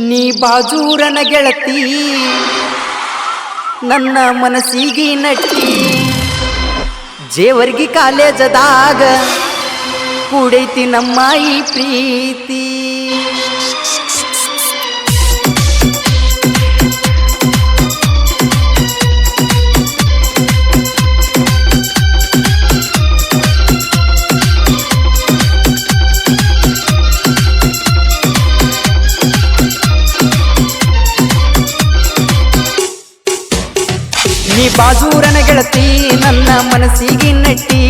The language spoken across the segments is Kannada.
ನೀ ಬಾಜೂರನ ಗೆಳತಿ ನನ್ನ ಮನಸ್ಸಿಗೆ ನಟ್ಟಿ ಜೇವರ್ಗಿ ಕಾಲೇಜದಾಗ ಕೂಡೈತಿ ನಮ್ಮ ಈ ಪ್ರೀತಿ ನೀ ಬಾಜೂರನ ಗೆಳತಿ ನನ್ನ ಮನಸ್ಸಿಗೆ ನಟ್ಟಿ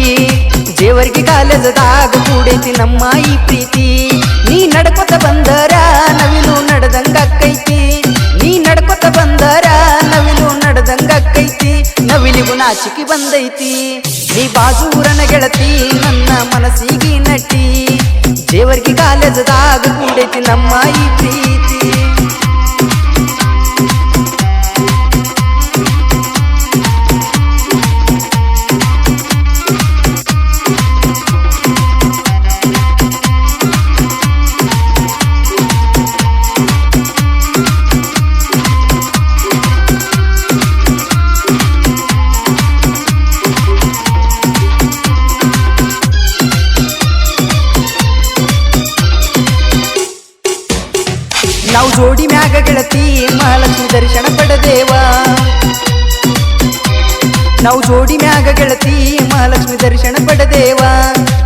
ಜೇವರ್ಗಿ ಕಾಲೇಜದಾಗ ಕೂಡೈತಿ ನಮ್ಮ ಈ ಪ್ರೀತಿ ನೀ ನಡ್ಕೊತ ಬಂದರ ನವಿಲು ನಡೆದಂಗಕ್ಕೈತಿ ನೀ ನಡ್ಕೊತ ಬಂದರ ನವಿಲು ನಡೆದಂಗಕ್ಕೈತಿ ನವಿಲಿಗೂ ನಾಚಿಕೆ ಬಂದೈತಿ ನೀ ಬಾಜೂರನ ಗೆಳತಿ ನನ್ನ ಮನಸ್ಸಿಗೆ ನಟ್ಟಿ ಜೇವರ್ಗಿ ಕಾಲೇಜದಾಗ ಕೂಡೈತಿ ನಮ್ಮ ಈ ಪ್ರೀತಿ ನಾವು ಜೋಡಿ ಮ್ಯಾಗ ಗೆಳತಿ ಮಹಾಲಕ್ಷ್ಮಿ ದರ್ಶನ ಪಡೆದೇವ ನಾವು ಜೋಡಿ ಮ್ಯಾಗ ಗೆಳತಿ ಮಹಾಲಕ್ಷ್ಮಿ ದರ್ಶನ ಪಡೆದೇವ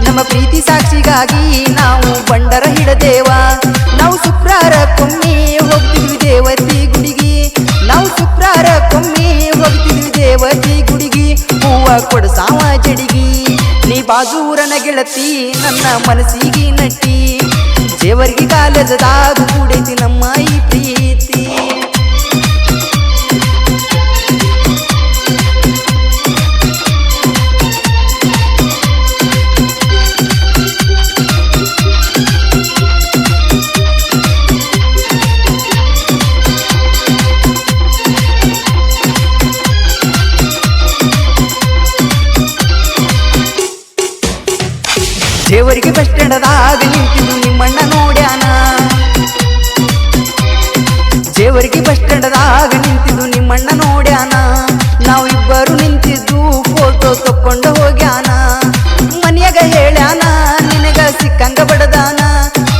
ನಮ್ಮ ಪ್ರೀತಿ ಸಾಕ್ಷಿಗಾಗಿ ನಾವು ಬಂಡರ ಹಿಡದೇವ ನಾವು ಶುಕ್ರವಾರಕ್ಕೊಮ್ಮೆ ಹೋಗ್ತಿದ್ವಿ ದೇವತಿ ಗುಡಿಗೆ ನಾವು ಶುಕ್ರವಾರಕ್ಕೊಮ್ಮೆ ಹೋಗ್ತಿದ್ವಿ ದೇವತಿ ಗುಡಿಗೆ ಹೂವ ಕೊಡಸಾವ ಜಡಿಗಿ ನೀ ಬಾಜೂರನ ಗೆಳತಿ ನನ್ನ ಮನಸ್ಸಿಗೆ ನಟ್ಟಿ ಜೇವರ್ಗಿ ಕಾಲೇಜದಾಗ ಕೂಡೈತಿ ನಮ್ಮ ಈ ಪ್ರೀತಿ ಜೇವರ್ಗಿ ಬಸ್ ಸ್ಟ್ಯಾಂಡದಾಗ ನಿಂತಿದ್ದು ನಿಮ್ಮಣ್ಣ ನೋಡ್ಯಾನ ಜೇವರ್ಗಿ ಬಸ್ ಸ್ಟ್ಯಾಂಡದಾಗ ನಿಂತಿದ್ದು ನಿಮ್ಮಣ್ಣ ನೋಡ್ಯಾನ ನಾವಿಬ್ಬರು ನಿಂತಿದ್ದು ಫೋಟೋ ತಕ್ಕೊಂಡು ಹೋಗ್ಯಾನ ಮನ್ಯಾಗ ಹೇಳ್ಯಾನ ನಿನಗ ಸಿಕ್ಕಂಗ ಬಡದಾನ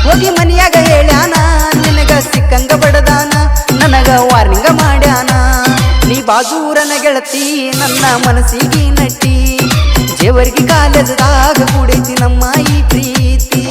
ಹೋಗಿ ಮನ್ಯಾಗ ಹೇಳ್ಯಾನ ನಿನಗ ಸಿಕ್ಕಂಗ ಬಡದಾನ ನನಗ ವಾರ್ನಿಂಗ ಮಾಡ್ಯಾನ ನೀ ಬಾಜೂರನ ಗೆಳತಿ ನನ್ನ ಮನಸ್ಸಿಗೆ ನಟ್ಟಿ ಜೇವರ್ಗಿ ಕಾಲೇಜದಾಗ ಕೂಡೈತಿ ನಮ್ಮ ಈ ಪ್ರೀತಿ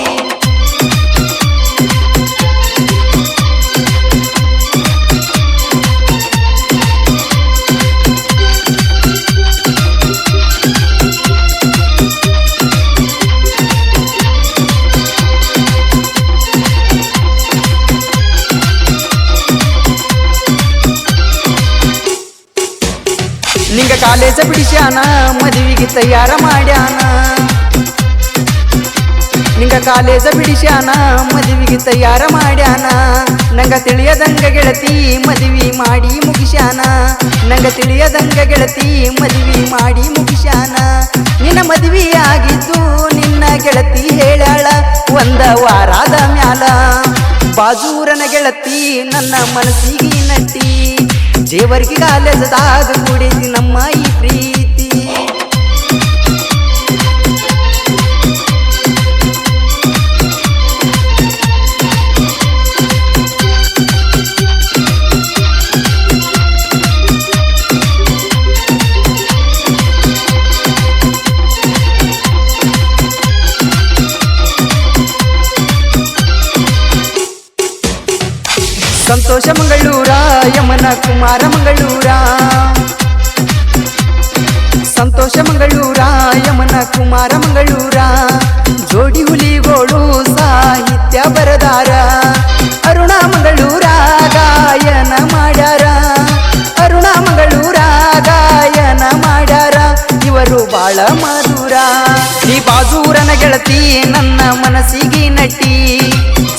ನಿಂಗ ಕಾಲೇಜ ಬಿಡಿಸ್ಯಾನ ಮದುವೆಗೆ ತಯಾರ ಮಾಡ್ಯಾನ ನಿಂಗ ಕಾಲೇಜ ಬಿಡಿಸ್ಯಾನ ಮದುವೆಗೆ ತಯಾರ ಮಾಡ್ಯಾನ ನಂಗ ತಿಳಿಯದಂಗ ಗೆಳತಿ ಮದುವೆ ಮಾಡಿ ಮುಗಿಸ್ಯಾನ ನಂಗ ತಿಳಿಯದಂಗ ಗೆಳತಿ ಮದುವೆ ಮಾಡಿ ಮುಗಿಸ್ಯಾನ ನಿನ್ನ ಮದುವೆ ಆಗಿದ್ದು ನಿನ್ನ ಗೆಳತಿ ಹೇಳ್ಯಾಳ ಒಂದ ವಾರದ ಮ್ಯಾಲ ಬಾಜೂರನ ಗೆಳತಿ ನನ್ನ ಮನಸ್ಸಿಗೆ ನಟ್ಟಿ ಜೇವರ್ಗಿ ಕಾಲೇಜದಾಗ ಕೂಡೈತಿ ನಮ್ಮ ಈ ಪ್ರೀತಿ ಸಂತೋಷ ಮಂಗಳೂರ ಯಮನ ಕುಮಾರ ಮಂಗಳೂರ ಸಂತೋಷ ಮಂಗಳೂರ ಯಮನ ಕುಮಾರ ಮಂಗಳೂರ ಜೋಡಿ ಹುಲಿಗೋಳು ಸಾಹಿತ್ಯ ಬರದಾರ ಅರುಣ ಮಂಗಳೂರ ಗಾಯನ ಮಾಡ್ಯಾರ ಅರುಣ ಮಂಗಳೂರ ಗಾಯನ ಮಾಡ್ಯಾರ ಇವರು ಬಾಳ ಮಧುರ ನೀ ಬಾಜೂರನ ಗೆಳತಿ ನನ್ನ ಮನಸ್ಸಿಗೆ ನಟ್ಟಿ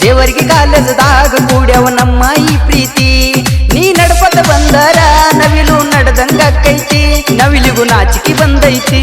ಜೇವರ್ಗಿ ಕಾಲೇಜದಾಗ ಕೂಡ್ಯಾವ ನಮ್ಮ ಈ ಪ್ರೀತಿ ನೀ ನಡ್ಕೊತ ಬಂದರ ನವಿಲು ನಡೆದಂಗಕ್ಕೈತಿ ನವಿಲಿಗೂ ನಾಚಿಕೆ ಬಂದೈತಿ